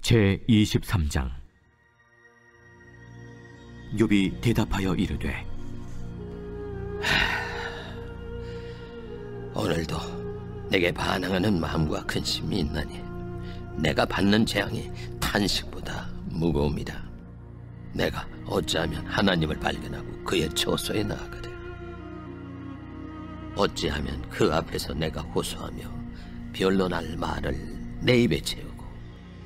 제23장. 욥이 대답하여 이르되, 오늘도 내게 반항하는 마음과 근심이 있나니 내가 받는 재앙이 탄식보다 무거움이다. 내가 어찌하면 하나님을 발견하고 그의 처소에 나아가랴. 어찌하면 그 앞에서 내가 호소하며 변론할 말을 내 입에 채우고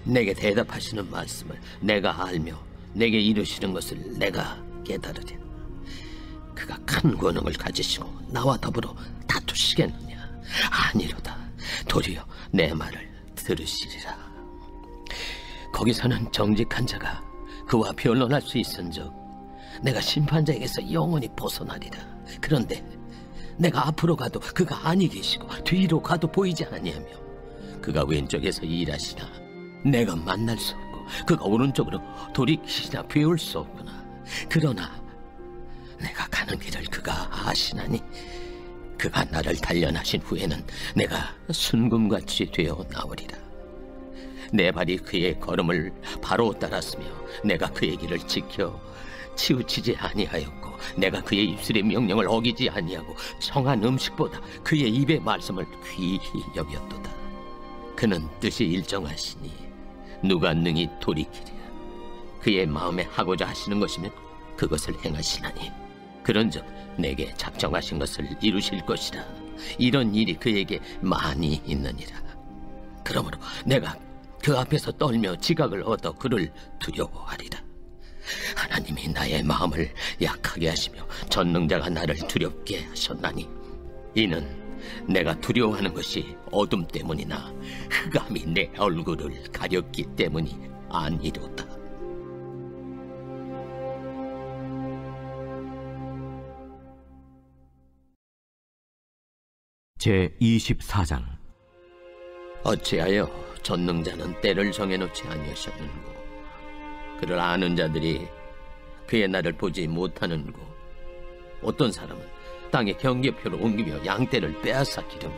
내게 대답하시는 말씀을 내가 알며 내게 이루시는 것을 내가 깨달으랴. 그가 큰 권능을 가지시고 나와 더불어 다투시겠느냐? 아니로다. 도리어 내 말을 들으시리라. 거기서는 정직한 자가 그와 변론할 수 있은즉 내가 심판자에게서 영원히 벗어나리라. 그런데 내가 앞으로 가도 그가 아니 계시고 뒤로 가도 보이지 아니하며 그가 왼쪽에서 일하시나 내가 만날 수 없고 그가 오른쪽으로 돌이키시나 배울 수 없구나. 그러나 내가 가는 길을 그가 아시나니 그가 나를 단련하신 후에는 내가 순금같이 되어 나오리라. 내 발이 그의 걸음을 바로 따랐으며 내가 그의 길을 지켜 치우치지 아니하였고 내가 그의 입술의 명령을 어기지 아니하고 청한 음식보다 그의 입의 말씀을 귀히 여겼도다. 그는 뜻이 일정하시니 누가 능히 돌이키랴. 그의 마음에 하고자 하시는 것이면 그것을 행하시나니 그런즉 내게 작정하신 것을 이루실 것이라. 이런 일이 그에게 많이 있느니라. 그러므로 내가 그 앞에서 떨며 지각을 얻어 그를 두려워하리라. 하나님이 나의 마음을 약하게 하시며 전능자가 나를 두렵게 하셨나니 이는 내가 두려워하는 것이 어둠 때문이나 흑암이 내 얼굴을 가렸기 때문이 아니로다. 제24장. 어찌하여 전능자는 때를 정해놓지 아니하셨는고 그를 아는 자들이 그의 날을 보지 못하는고 어떤 사람은 땅에 경계표를 옮기며 양떼를 빼앗아 기르며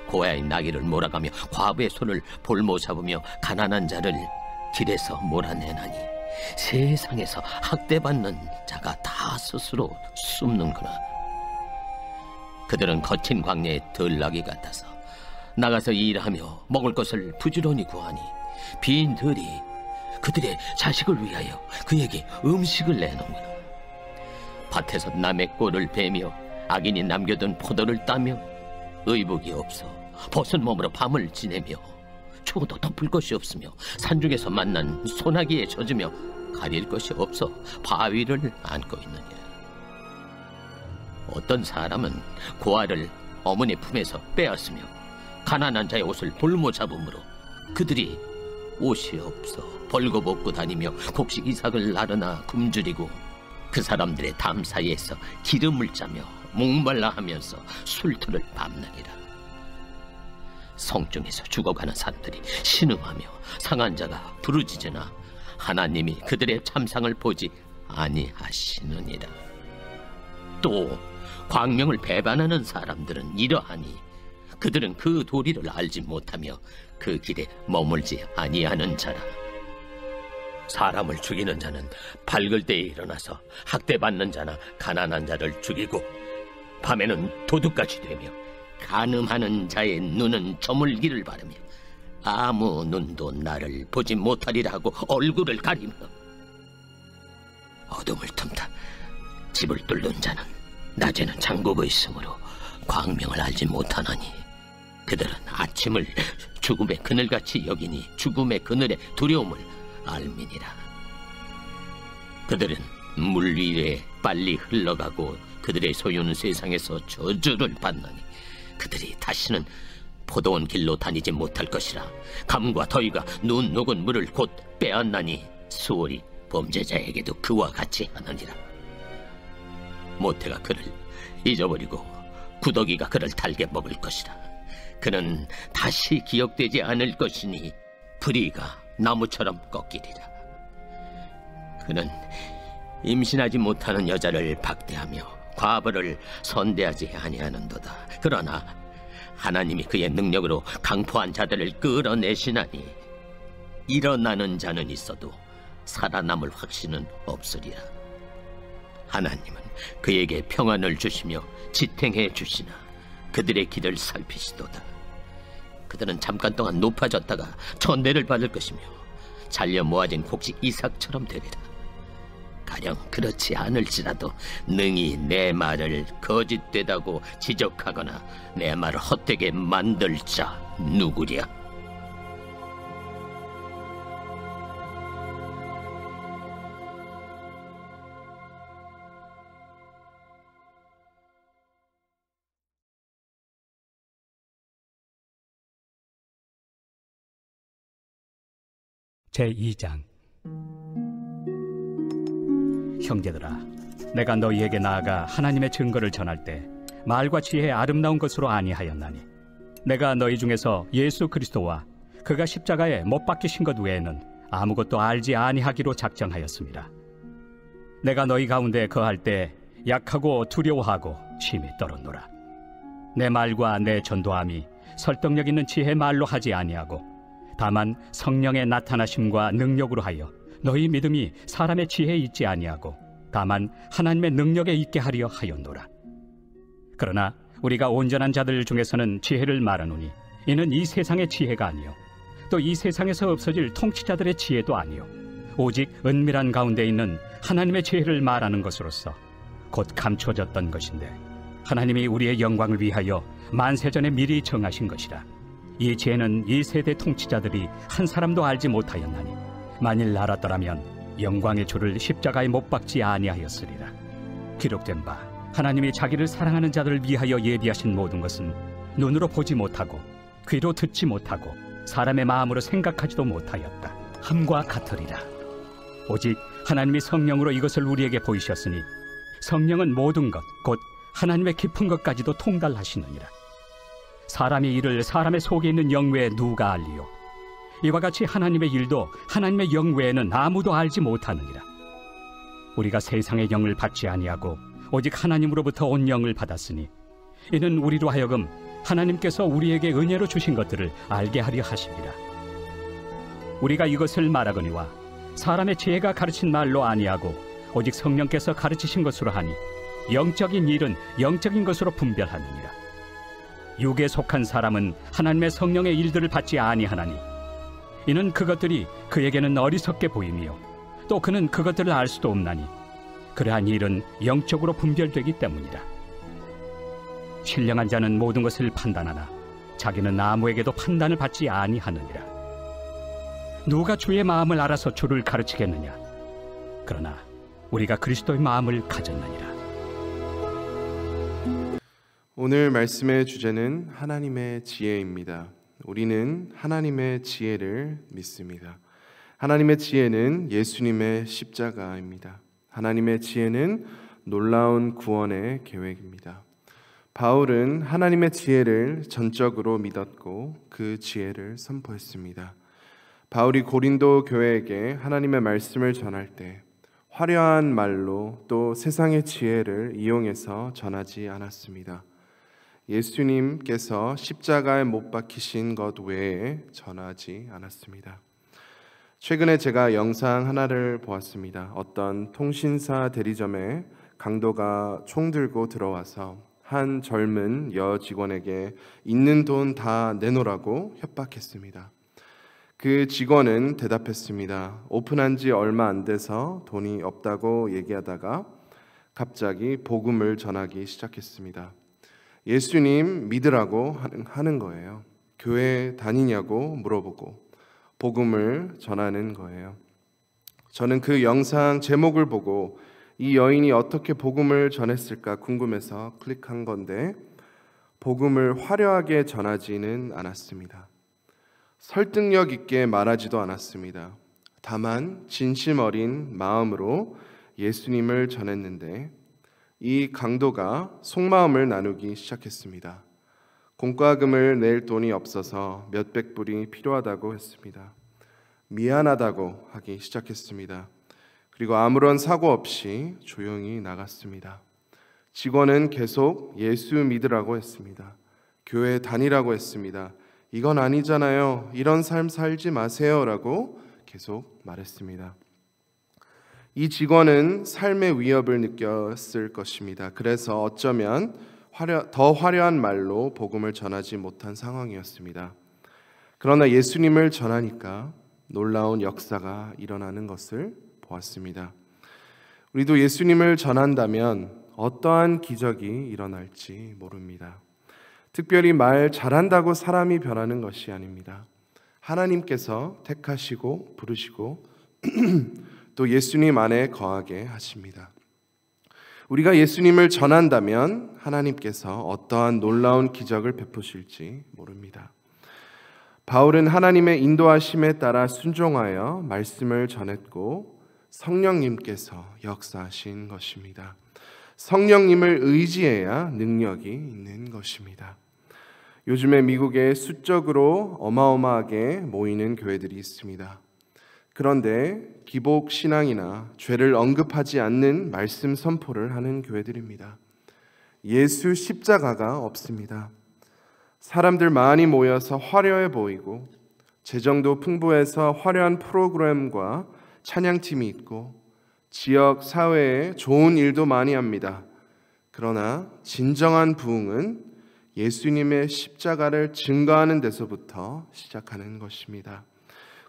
고아의 나귀를 몰아가며 과부의 손을 볼모 잡으며 가난한 자를 길에서 몰아내나니 세상에서 학대받는 자가 다 스스로 숨는구나. 그들은 거친 광야의 들나귀 같아서 나가서 일하며 먹을 것을 부지런히 구하니 빈들이 그들의 자식을 위하여 그에게 음식을 내놓는구나. 밭에서 남의 꼴을 베며 악인이 남겨둔 포도를 따며 의복이 없어 벗은 몸으로 밤을 지내며 추워도 덮을 것이 없으며 산중에서 만난 소나기에 젖으며 가릴 것이 없어 바위를 안고 있느니라. 어떤 사람은 고아를 어머니 품에서 빼앗으며 가난한 자의 옷을 볼모 잡음으로 그들이 옷이 없어 벌거벗고 다니며 곡식 이삭을 나르나 굶주리고 그 사람들의 담 사이에서 기름을 짜며 목말라 하면서 술틀을 밟느니라. 성중에서 죽어가는 사람들이 신음하며 상한 자가 부르짖으나 하나님이 그들의 참상을 보지 아니하시느니라. 또 광명을 배반하는 사람들은 이러하니 그들은 그 도리를 알지 못하며 그 길에 머물지 아니하는 자라. 사람을 죽이는 자는 밝을 때에 일어나서 학대받는 자나 가난한 자를 죽이고 밤에는 도둑같이 되며 간음하는 자의 눈은 저물기를 바라며 아무 눈도 나를 보지 못하리라 하고 얼굴을 가리며 어둠을 틈타 집을 뚫는 자는 낮에는 잠그고 있으므로 광명을 알지 못하나니 그들은 아침을 죽음의 그늘같이 여기니 죽음의 그늘의 두려움을 알미니라. 그들은 물 위에 빨리 흘러가고 그들의 소유는 세상에서 저주를 받나니 그들이 다시는 포도원 길로 다니지 못할 것이라. 감과 더위가 눈 녹은 물을 곧 빼앗나니 수월이 범죄자에게도 그와 같이 하느니라. 모태가 그를 잊어버리고 구더기가 그를 달게 먹을 것이라. 그는 다시 기억되지 않을 것이니 뿌리가 나무처럼 꺾이리라. 그는 임신하지 못하는 여자를 박대하며 과부를 선대하지 아니하는도다. 그러나 하나님이 그의 능력으로 강포한 자들을 끌어내시나니 일어나는 자는 있어도 살아남을 확신은 없으리라. 하나님은 그에게 평안을 주시며 지탱해 주시나 그들의 길을 살피시도다. 그들은 잠깐 동안 높아졌다가 천대를 받을 것이며 잘려 모아진 곡식 이삭처럼 되리라. 가령 그렇지 않을지라도 능히 내 말을 거짓되다고 지적하거나 내 말을 헛되게 만들 자 누구랴? 제2장. 형제들아, 내가 너희에게 나아가 하나님의 증거를 전할 때 말과 지혜의 아름다운 것으로 아니하였나니 내가 너희 중에서 예수 그리스도와 그가 십자가에 못 박히신 것 외에는 아무것도 알지 아니하기로 작정하였습니다. 내가 너희 가운데 거할 때 약하고 두려워하고 심히 떨었노라. 내 말과 내 전도함이 설득력 있는 지혜 말로 하지 아니하고 다만 성령의 나타나심과 능력으로 하여 너희 믿음이 사람의 지혜에 있지 아니하고 다만 하나님의 능력에 있게 하려 하였노라. 그러나 우리가 온전한 자들 중에서는 지혜를 말하노니 이는 이 세상의 지혜가 아니요 또 이 세상에서 없어질 통치자들의 지혜도 아니요 오직 은밀한 가운데 있는 하나님의 지혜를 말하는 것으로서 곧 감춰졌던 것인데 하나님이 우리의 영광을 위하여 만세전에 미리 정하신 것이라. 이 지혜는 이 세대 통치자들이 한 사람도 알지 못하였나니 만일 알았더라면 영광의 주를 십자가에 못 박지 아니하였으리라. 기록된 바 하나님이 자기를 사랑하는 자들을 위하여 예비하신 모든 것은 눈으로 보지 못하고 귀로 듣지 못하고 사람의 마음으로 생각하지도 못하였다 함과 같으리라. 오직 하나님이 성령으로 이것을 우리에게 보이셨으니 성령은 모든 것 곧 하나님의 깊은 것까지도 통달하시느니라. 사람의 일을 사람의 속에 있는 영 외에 누가 알리요? 이와 같이 하나님의 일도 하나님의 영 외에는 아무도 알지 못하느니라. 우리가 세상의 영을 받지 아니하고 오직 하나님으로부터 온 영을 받았으니 이는 우리로 하여금 하나님께서 우리에게 은혜로 주신 것들을 알게 하려 하심이라. 우리가 이것을 말하거니와 사람의 지혜가 가르친 말로 아니하고 오직 성령께서 가르치신 것으로 하니 영적인 일은 영적인 것으로 분별하느니라. 육에 속한 사람은 하나님의 성령의 일들을 받지 아니하나니 이는 그것들이 그에게는 어리석게 보이며 또 그는 그것들을 알 수도 없나니 그러한 일은 영적으로 분별되기 때문이라. 신령한 자는 모든 것을 판단하나 자기는 아무에게도 판단을 받지 아니하느니라. 누가 주의 마음을 알아서 주를 가르치겠느냐? 그러나 우리가 그리스도의 마음을 가졌느니라. 오늘 말씀의 주제는 하나님의 지혜입니다. 우리는 하나님의 지혜를 믿습니다. 하나님의 지혜는 예수님의 십자가입니다. 하나님의 지혜는 놀라운 구원의 계획입니다. 바울은 하나님의 지혜를 전적으로 믿었고 그 지혜를 선포했습니다. 바울이 고린도 교회에게 하나님의 말씀을 전할 때 화려한 말로 또 세상의 지혜를 이용해서 전하지 않았습니다. 예수님께서 십자가에 못 박히신 것 외에 전하지 않았습니다. 최근에 제가 영상 하나를 보았습니다. 어떤 통신사 대리점에 강도가 총 들고 들어와서 한 젊은 여 직원에게 있는 돈 다 내놓으라고 협박했습니다. 그 직원은 대답했습니다. 오픈한 지 얼마 안 돼서 돈이 없다고 얘기하다가 갑자기 복음을 전하기 시작했습니다. 예수님 믿으라고 하는 거예요. 교회 다니냐고 물어보고 복음을 전하는 거예요. 저는 그 영상 제목을 보고 이 여인이 어떻게 복음을 전했을까 궁금해서 클릭한 건데 복음을 화려하게 전하지는 않았습니다. 설득력 있게 말하지도 않았습니다. 다만 진심 어린 마음으로 예수님을 전했는데 이 강도가 속마음을 나누기 시작했습니다. 공과금을 낼 돈이 없어서 몇백 불이 필요하다고 했습니다. 미안하다고 하기 시작했습니다. 그리고 아무런 사고 없이 조용히 나갔습니다. 직원은 계속 예수 믿으라고 했습니다. 교회 다니라고 했습니다. 이건 아니잖아요. 이런 삶 살지 마세요라고 계속 말했습니다. 이 직원은 삶의 위협을 느꼈을 것입니다. 그래서 어쩌면 더 화려한 말로 복음을 전하지 못한 상황이었습니다. 그러나 예수님을 전하니까 놀라운 역사가 일어나는 것을 보았습니다. 우리도 예수님을 전한다면 어떠한 기적이 일어날지 모릅니다. 특별히 말 잘한다고 사람이 변하는 것이 아닙니다. 하나님께서 택하시고 부르시고 또 예수님 안에 거하게 하십니다. 우리가 예수님을 전한다면 하나님께서 어떠한 놀라운 기적을 베푸실지 모릅니다. 바울은 하나님의 인도하심에 따라 순종하여 말씀을 전했고 성령님께서 역사하신 것입니다. 성령님을 의지해야 능력이 있는 것입니다. 요즘에 미국에 수적으로 어마어마하게 모이는 교회들이 있습니다. 그런데 기복 신앙이나 죄를 언급하지 않는 말씀 선포를 하는 교회들입니다. 예수 십자가가 없습니다. 사람들 많이 모여서 화려해 보이고 재정도 풍부해서 화려한 프로그램과 찬양팀이 있고 지역 사회에 좋은 일도 많이 합니다. 그러나 진정한 부흥은 예수님의 십자가를 증거하는 데서부터 시작하는 것입니다.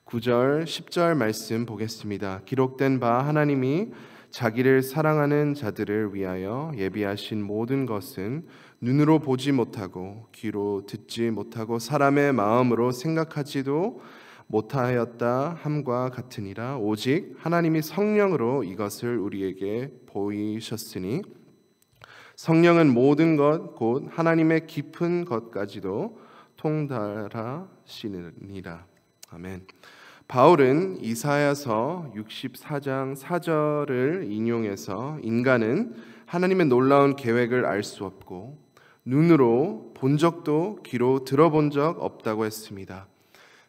9절, 10절 말씀 보겠습니다. 기록된 바 하나님이 자기를 사랑하는 자들을 위하여 예비하신 모든 것은 눈으로 보지 못하고 귀로 듣지 못하고 사람의 마음으로 생각하지도 못하였다 함과 같으니라. 오직 하나님이 성령으로 이것을 우리에게 보이셨으니 성령은 모든 것 곧 하나님의 깊은 것까지도 통달하시느니라. 아멘. 바울은 이사야서 64장 4절을 인용해서 인간은 하나님의 놀라운 계획을 알 수 없고 눈으로 본 적도 귀로 들어본 적 없다고 했습니다.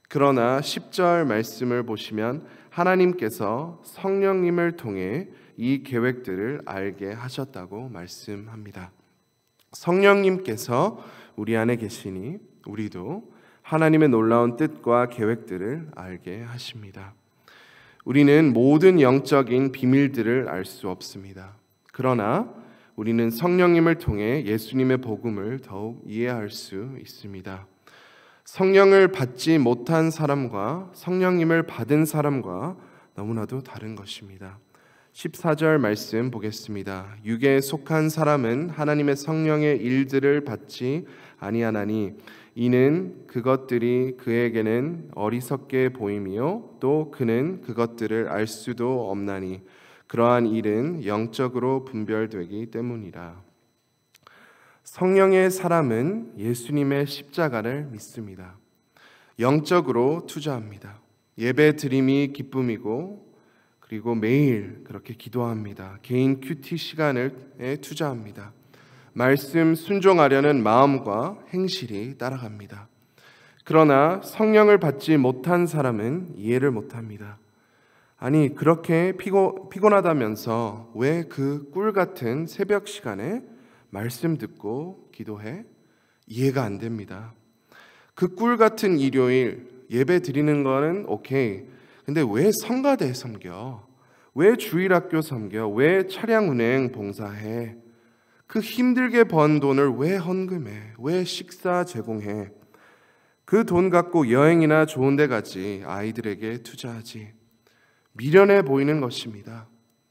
그러나 10절 말씀을 보시면 하나님께서 성령님을 통해 이 계획들을 알게 하셨다고 말씀합니다. 성령님께서 우리 안에 계시니 우리도 하나님의 놀라운 뜻과 계획들을 알게 하십니다. 우리는 모든 영적인 비밀들을 알 수 없습니다. 그러나 우리는 성령님을 통해 예수님의 복음을 더욱 이해할 수 있습니다. 성령을 받지 못한 사람과 성령님을 받은 사람과 너무나도 다른 것입니다. 14절 말씀 보겠습니다. 육에 속한 사람은 하나님의 성령의 일들을 받지 아니하나니 이는 그것들이 그에게는 어리석게 보임이요 또 그는 그것들을 알 수도 없나니 그러한 일은 영적으로 분별되기 때문이라. 성령의 사람은 예수님의 십자가를 믿습니다. 영적으로 투자합니다. 예배 드림이 기쁨이고 그리고 매일 그렇게 기도합니다. 개인 큐티 시간에 투자합니다. 말씀 순종하려는 마음과 행실이 따라갑니다. 그러나 성령을 받지 못한 사람은 이해를 못합니다. 아니 그렇게 피곤하다면서 왜 그 꿀 같은 새벽 시간에 말씀 듣고 기도해? 이해가 안 됩니다. 그 꿀 같은 일요일 예배 드리는 거는 오케이. 근데 왜 성가대 섬겨? 왜 주일학교 섬겨? 왜 차량 운행 봉사해? 그 힘들게 번 돈을 왜 헌금해? 왜 식사 제공해? 그 돈 갖고 여행이나 좋은 데 가지 아이들에게 투자하지. 미련해 보이는 것입니다.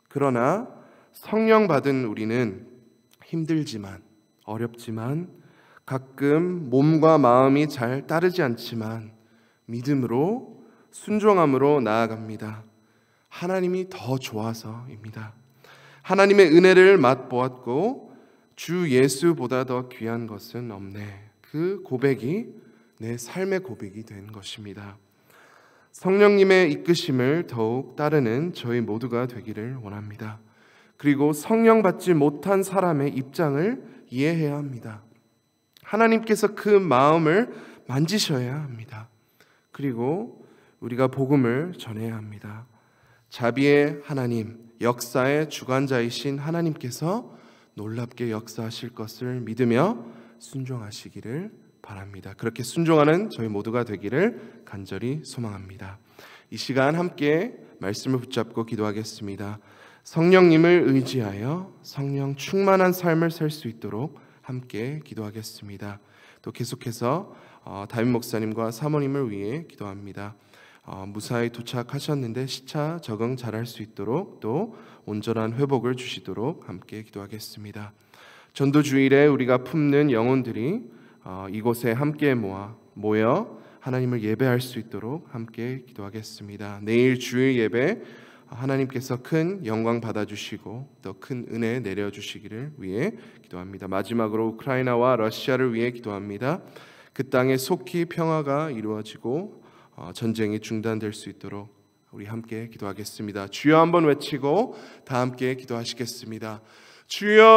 그러나 성령 받은 우리는 힘들지만 어렵지만 가끔 몸과 마음이 잘 따르지 않지만 믿음으로 순종함으로 나아갑니다. 하나님이 더 좋아서입니다. 하나님의 은혜를 맛보았고 주 예수보다 더 귀한 것은 없네. 그 고백이 내 삶의 고백이 된 것입니다. 성령님의 이끄심을 더욱 따르는 저희 모두가 되기를 원합니다. 그리고 성령 받지 못한 사람의 입장을 이해해야 합니다. 하나님께서 그 마음을 만지셔야 합니다. 그리고 우리가 복음을 전해야 합니다. 자비의 하나님, 역사의 주관자이신 하나님께서 놀랍게 역사하실 것을 믿으며 순종하시기를 바랍니다. 그렇게 순종하는 저희 모두가 되기를 간절히 소망합니다. 이 시간 함께 말씀을 붙잡고 기도하겠습니다. 성령님을 의지하여 성령 충만한 삶을 살 수 있도록 함께 기도하겠습니다. 또 계속해서 다윗 목사님과 사모님을 위해 기도합니다. 무사히 도착하셨는데 시차 적응 잘할 수 있도록 또 온전한 회복을 주시도록 함께 기도하겠습니다. 전도 주일에 우리가 품는 영혼들이 이곳에 함께 모여 하나님을 예배할 수 있도록 함께 기도하겠습니다. 내일 주일 예배 하나님께서 큰 영광 받아주시고 또 큰 은혜 내려주시기를 위해 기도합니다. 마지막으로 우크라이나와 러시아를 위해 기도합니다. 그 땅에 속히 평화가 이루어지고 전쟁이 중단될 수 있도록 우리 함께 기도하겠습니다. 주여 한번 외치고 다 함께 기도하시겠습니다. 주여